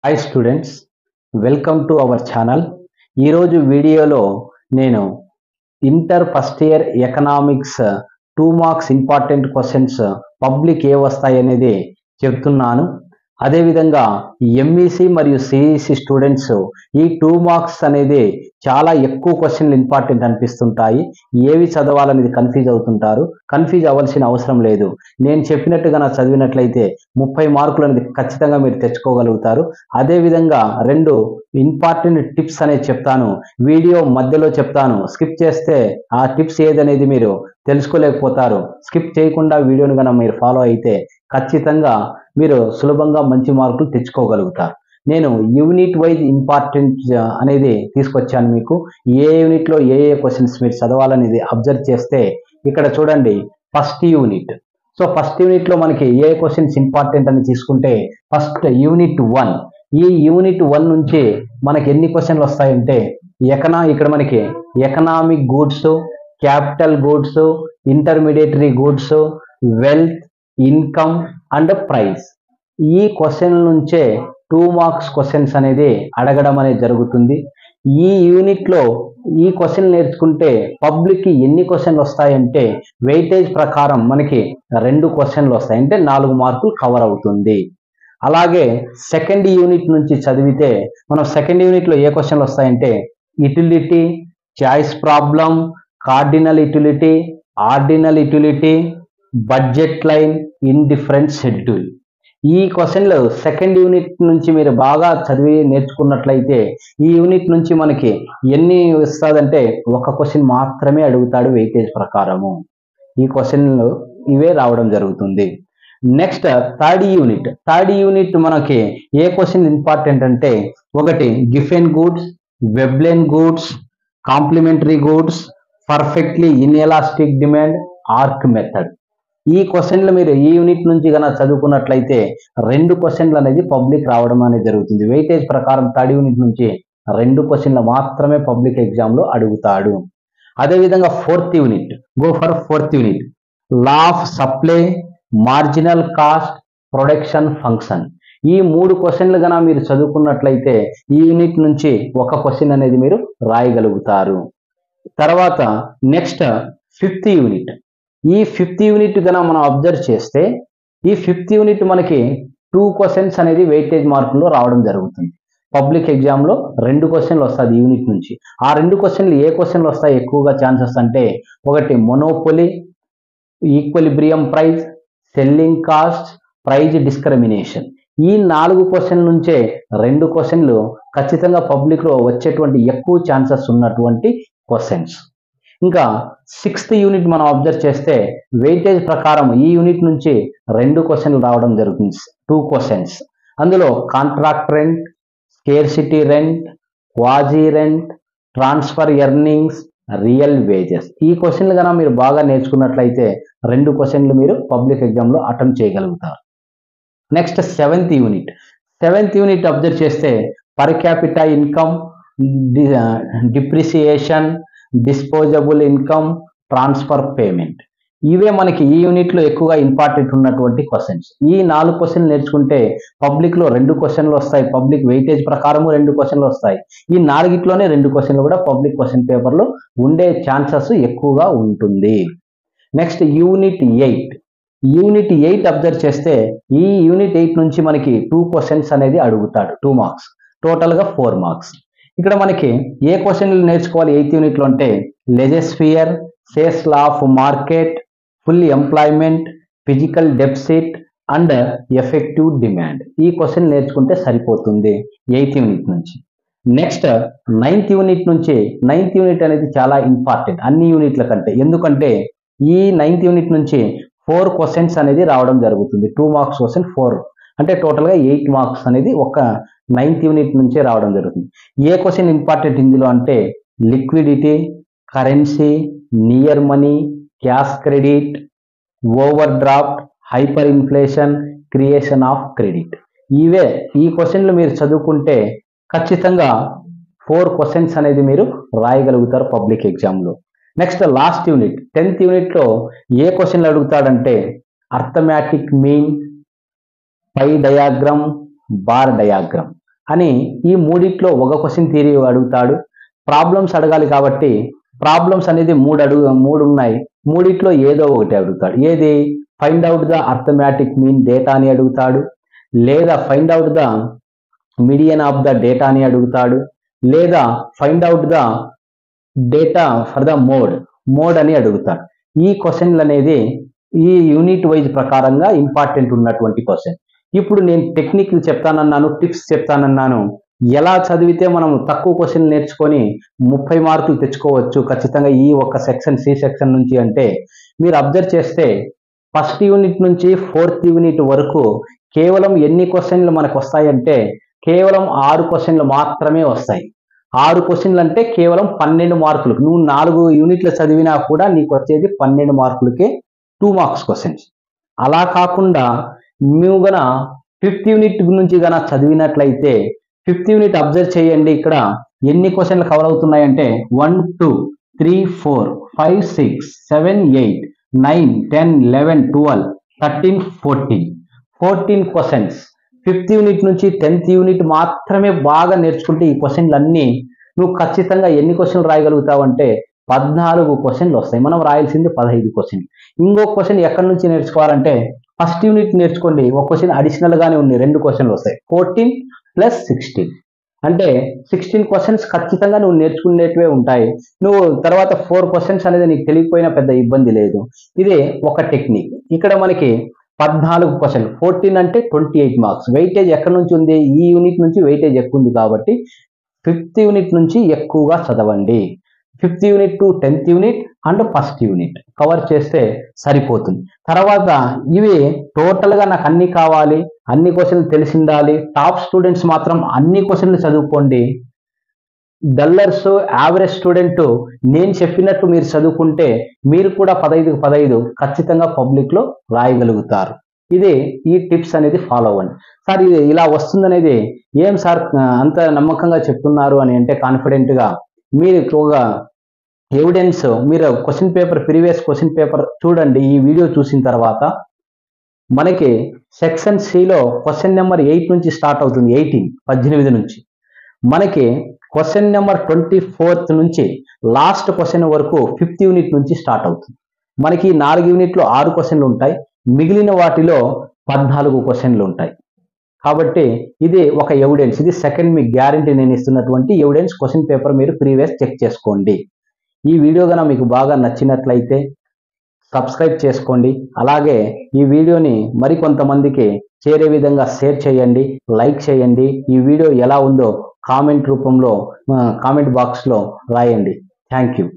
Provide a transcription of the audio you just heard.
Hi students, welcome to our channel. ఈరోజు వీడియోలో నేను inter first year economics 2 marks important questions public ఏ వస్తాయి అనేది చెప్తున్నాను. అదేవిధంగా ఎంఈసి మరియు సిఈసి స్టూడెంట్స్ ఈ 2 మార్క్స్ అనేది చాలా ఎక్కువ క్వశ్చన్లు ఇంపార్టెంట్ అనిపిస్తుంటాయి. ఏవి చదవాలనేది కన్ఫ్యూజ్ అవుతుంటారు. కన్ఫ్యూజ్ అవ్వాల్సిన అవసరం లేదు. నేను చెప్పినట్టుగా చదివినట్లయితే 30 మార్కులు అనేది ఖచ్చితంగా మీరు తెచ్చుకోగలుగుతారు. అదేవిధంగా 2 ఇంపార్టెంట్ టిప్స్ అనేది చెప్తాను. వీడియో మధ్యలో చెప్తాను. స్కిప్ చేస్తే ఆ టిప్స్ ఏదనేది మీరు తెలుసుకోలేకపోతారు. స్కిప్ చేయకుండా వీడియోని కనుక మీరు ఫాలో అయితే ఖచ్చితంగా మీరు సులభంగా మంచి మార్కులు తెచ్చుకోగలుగుతారు. నేను యూనిట్ వైజ్ ఇంపార్టెంట్ అనేది తీసుకొచ్చాను మీకు. ఏ యూనిట్లో ఏ క్వశ్చన్స్ మీరు చదవాలనేది అబ్జర్వ్ చేస్తే ఇక్కడ చూడండి, ఫస్ట్ యూనిట్. సో ఫస్ట్ యూనిట్లో మనకి ఏ క్వశ్చన్స్ ఇంపార్టెంట్ అని తీసుకుంటే ఫస్ట్ యూనిట్ 1. ఈ యూనిట్ 1 నుంచి మనకి ఎన్ని క్వశ్చన్లు వస్తాయంటే ఇక్కడ మనకి economic goods, capital goods, intermediary goods, wealth, income and price. ఈ క్వశ్చన్ నుంచే 2 మార్క్స్ క్వశ్చన్స్ అనేది అడగడం అనేది జరుగుతుంది. ఈ యూనిట్లో ఈ క్వశ్చన్ నేర్చుకుంటే పబ్లిక్ ఎన్ని క్వశ్చన్లు వస్తాయంటే వెయిటేజ్ ప్రకారం మనకి 2 క్వశ్చన్లు వస్తాయి, అంటే 4 మార్కులు కవర్ అవుతుంది. అలాగే సెకండ్ యూనిట్ నుంచి చదివితే మనం సెకండ్ యూనిట్లో ఏ క్వశ్చన్లు వస్తాయంటే utility, choice problem, cardinal utility, ordinal utility, budget line, indifference schedule. ఈ క్వశ్చన్లు సెకండ్ యూనిట్ నుంచి మీరు బాగా చదివి నేర్చుకున్నట్లయితే ఈ యూనిట్ నుంచి మనకి ఎన్ని వస్తుందంటే ఒక క్వశ్చన్ మాత్రమే అడుగుతాడు వెయిటేజ్ ప్రకారము. ఈ క్వశ్చన్లు ఇవే రావడం జరుగుతుంది. నెక్స్ట్ థర్డ్ యూనిట్ మనకి ఏ క్వశ్చన్ ఇంపార్టెంట్ అంటే ఒకటి Giffen goods, Veblen goods, complementary goods, perfectly inelastic demand, arc method. ఈ క్వశ్చన్లు మీరు ఈ యూనిట్ నుంచి కనుక చదువుకున్నట్లయితే 2 క్వశ్చన్లు అనేది పబ్లిక్ రావడం అనేది జరుగుతుంది. వెయిటేజ్ ప్రకారం థర్డ్ యూనిట్ నుంచి 2 క్వశ్చన్లు మాత్రమే పబ్లిక్ ఎగ్జామ్లో అడుగుతాడు. అదేవిధంగా fourth unit law of supply, marginal cost, production function. ఈ 3 క్వశ్చన్లు కనుక మీరు చదువుకున్నట్లయితే ఈ యూనిట్ నుంచి ఒక క్వశ్చన్ అనేది మీరు రాయగలుగుతారు. తర్వాత నెక్స్ట్ ఫిఫ్త్ యూనిట్. ఈ ఫిఫ్త్ యూనిట్ కనుక మనం అబ్జర్వ్ చేస్తే ఈ ఫిఫ్త్ యూనిట్ మనకి 2 క్వశ్చన్స్ అనేది వెయిటేజ్ మార్కుల్లో రావడం జరుగుతుంది. పబ్లిక్ ఎగ్జామ్లో 2 క్వశ్చన్లు వస్తుంది ఈ యూనిట్ నుంచి. ఆ 2 క్వశ్చన్లు ఏ క్వశ్చన్లు వస్తాయి ఎక్కువగా ఛాన్సెస్ అంటే ఒకటి monopoly, equilibrium price, selling cost, price discrimination. ఈ 4 క్వశ్చన్ల నుంచే 2 క్వశ్చన్లు ఖచ్చితంగా పబ్లిక్లో వచ్చేటువంటి ఎక్కువ ఛాన్సెస్ ఉన్నటువంటి క్వశ్చన్స్. ఇంకా 6th యూనిట్ మనం అబ్జర్వ్ చేస్తే వెయిటేజ్ ప్రకారం ఈ యూనిట్ నుంచి 2 క్వశ్చన్లు రావడం జరుగుతుంది, 2 క్వశ్చన్స్. అందులో contract rent, scarcity rent, quasi rent, transfer earnings, real wages. ఈ క్వశ్చన్లు కనుక మీరు బాగా నేర్చుకున్నట్లయితే 2 క్వశ్చన్లు మీరు పబ్లిక్ ఎగ్జామ్లో అటెంప్ట్ చేయగలుగుతారు. నెక్స్ట్ సెవెంత్ యూనిట్ అబ్జర్వ్ చేస్తే per capita income, depreciation, disposable income, transfer payment. ఇవే మనకి ఈ యూనిట్లో ఎక్కువగా ఇంపార్టెంట్ ఉన్నటువంటి క్వశ్చన్స్. ఈ 4 క్వశ్చన్లు నేర్చుకుంటే పబ్లిక్లో 2 క్వశ్చన్లు వస్తాయి. పబ్లిక్ వెయిటేజ్ ప్రకారము 2 క్వశ్చన్లు వస్తాయి. ఈ 4 2 క్వశ్చన్లు కూడా పబ్లిక్ క్వశ్చన్ పేపర్లో ఉండే ఛాన్సెస్ ఎక్కువగా ఉంటుంది. నెక్స్ట్ యూనిట్ 8 అబ్జర్వ్ చేస్తే ఈ యూనిట్ 8 నుంచి మనకి 2 క్వశ్చన్స్ అనేది అడుగుతాడు, 2 మార్క్స్, టోటల్గా 4 మార్క్స్. ఇక్కడ మనకి ఏ క్వశ్చన్లు నేర్చుకోవాలి 8th యూనిట్లో అంటే లెజెస్ఫియర్, సేల్స్ law of market, full employment, physical deficit and effective demand. ఈ క్వశ్చన్ నేర్చుకుంటే సరిపోతుంది 8th యూనిట్ నుంచి. నెక్స్ట్ 9th యూనిట్ అనేది చాలా ఇంపార్టెంట్ అన్ని యూనిట్ల కంటే. ఎందుకంటే ఈ 9th యూనిట్ నుంచి 4 క్వశ్చన్స్ అనేది రావడం జరుగుతుంది. 2 మార్క్స్ క్వశ్చన్ 4, అంటే టోటల్గా 8 మార్క్స్ అనేది ఒక 9th యూనిట్ నుంచే రావడం జరుగుతుంది. ఏ క్వశ్చన్ ఇంపార్టెంట్ ఇందులో అంటే liquidity, currency, near money, cash credit, over draft, hyper inflation, creation of credit. ఈ క్వశ్చన్లు మీరు చదువుకుంటే ఖచ్చితంగా 4 క్వశ్చన్స్ అనేది మీరు రాయగలుగుతారు పబ్లిక్ ఎగ్జామ్లో. నెక్స్ట్ లాస్ట్ యూనిట్ 10th యూనిట్లో ఏ క్వశ్చన్లు అడుగుతాడంటే అర్థమెటిక్ మీన్, పై డయాగ్రామ్, బార్ డయాగ్రామ్. అని ఈ మూడిట్లో ఒక క్వశ్చన్ థియరీ అడుగుతాడు. ప్రాబ్లమ్స్ అడగాలి కాబట్టి ప్రాబ్లమ్స్ అనేది మూడు ఉన్నాయి. మూడిట్లో ఏదో ఒకటి అడుగుతాడు. ఏది? Find out the arithmetic mean data అని అడుగుతాడు, లేదా find out the median of the data అని అడుగుతాడు, లేదా find out the data for the mode అని అడుగుతాడు. ఈ క్వశ్చన్లు అనేది ఈ యూనిట్ వైజ్ ప్రకారంగా ఇంపార్టెంట్ ఉన్నటువంటి క్వశ్చన్. ఇప్పుడు నేను టెక్నిక్లు చెప్తానన్నాను, టిప్స్ చెప్తానన్నాను. ఎలా చదివితే మనం తక్కువ క్వశ్చన్ నేర్చుకొని 30 మార్కులు తెచ్చుకోవచ్చు ఖచ్చితంగా ఈ ఒక్క సెక్షన్ సి సెక్షన్ నుంచి అంటే, మీరు అబ్జర్వ్ చేస్తే ఫస్ట్ యూనిట్ నుంచి 4th యూనిట్ వరకు కేవలం ఎన్ని క్వశ్చన్లు మనకు వస్తాయంటే కేవలం 6 క్వశ్చన్లు మాత్రమే వస్తాయి. 6 క్వశ్చన్లు అంటే కేవలం 12 మార్కులు. నువ్వు 4 యూనిట్లు చదివినా కూడా నీకు వచ్చేది 12 మార్కులకే 2 మార్క్స్ క్వశ్చన్స్. అలా కాకుండా నువ్వు గన 5th యూనిట్ నుంచి గన చదివినట్లయితే 5th యూనిట్ అబ్జర్వ్ చేయండి. ఇక్కడ ఎన్ని క్వశ్చన్లు కవర్ అవుతున్నాయంటే 1 2 3 4 5 6 7 8 9 10 11 12 13 14 క్వశ్చన్స్. 5th యూనిట్ నుంచి 10th యూనిట్ మాత్రమే బాగా నేర్చుకుంటే ఈ క్వశ్చన్లు అన్నీ నువ్వు ఖచ్చితంగా ఎన్ని క్వశ్చన్లు రాయగలుగుతావు అంటే 14 క్వశ్చన్లు వస్తాయి. మనం రాయాల్సింది 15 క్వశ్చన్లు. ఇంకో క్వశ్చన్ ఎక్కడి నుంచి నేర్చుకోవాలంటే ఫస్ట్ యూనిట్ నేర్చుకోండి. ఒక క్వశ్చన్ అడిషనల్ గానే ఉంది, 2 క్వశ్చన్లు వస్తాయి. 14 + 16 అంటే 16 క్వశ్చన్స్ ఖచ్చితంగా నువ్వు నేర్చుకునేటివే ఉంటాయి. నువ్వు తర్వాత 4 క్వశ్చన్స్ అనేది నీకు తెలియకపోయినా పెద్ద ఇబ్బంది లేదు. ఇదే ఒక టెక్నిక్. ఇక్కడ మనకి 14 క్వశ్చన్లు, 14 అంటే 28 మార్క్స్. వెయిటేజ్ ఎక్కడి నుంచి ఉంది? ఈ యూనిట్ నుంచి వెయిటేజ్ ఎక్కువ ఉంది కాబట్టి 5th యూనిట్ నుంచి ఎక్కువగా చదవండి. 5th unit to 10th unit and first unit cover చేస్తే సరిపోతుంది. తర్వాత ఇవి టోటల్గా నాకు అన్ని కావాలి, అన్ని క్వశ్చన్లు తెలిసి ఉండాలి. టాప్ స్టూడెంట్స్ మాత్రం అన్ని క్వశ్చన్లు చదువుకోండి. డల్లర్స్ యావరేజ్ స్టూడెంట్ నేను చెప్పినట్టు మీరు చదువుకుంటే మీరు కూడా 15కి 15 ఖచ్చితంగా పబ్లిక్లో రాయగలుగుతారు. ఇదే ఈ టిప్స్ అనేది ఫాలో అవ్వండి. సార్ ఇది ఇలా వస్తుందనేది ఏం సార్ అంత నమ్మకంగా చెప్తున్నారు అని అంటే కాన్ఫిడెంట్గా మీరు ఒక ఎవిడెన్స్, మీరు question paper previous question paper చూడండి. ఈ వీడియో చూసిన తర్వాత మనకి సెక్షన్ సిలో క్వశ్చన్ నెంబర్ 8 నుంచి స్టార్ట్ అవుతుంది. 18 నుంచి మనకి క్వశ్చన్ నెంబర్ 24 నుంచి లాస్ట్ క్వశ్చన్ వరకు 5th యూనిట్ నుంచి స్టార్ట్ అవుతుంది. మనకి 4 యూనిట్లో 6 క్వశ్చన్లు ఉంటాయి, మిగిలిన వాటిలో 14 క్వశ్చన్లు ఉంటాయి. కాబట్టి ఇది ఒక ఎవిడెన్స్. ఇది సెకండ్ మీకు గ్యారంటీ నేను ఇస్తున్నటువంటి ఎవిడెన్స్. క్వశ్చన్ పేపర్ మీరు ప్రీవియస్ చెక్ చేసుకోండి. ఈ వీడియో కనుక మీకు బాగా నచ్చినట్లయితే సబ్స్క్రైబ్ చేసుకోండి. అలాగే ఈ వీడియోని మరికొంతమందికి చేరే విధంగా షేర్ చేయండి, లైక్ చేయండి. ఈ వీడియో ఎలా ఉందో కామెంట్ రూపంలో కామెంట్ బాక్స్లో రాయండి. Thank you.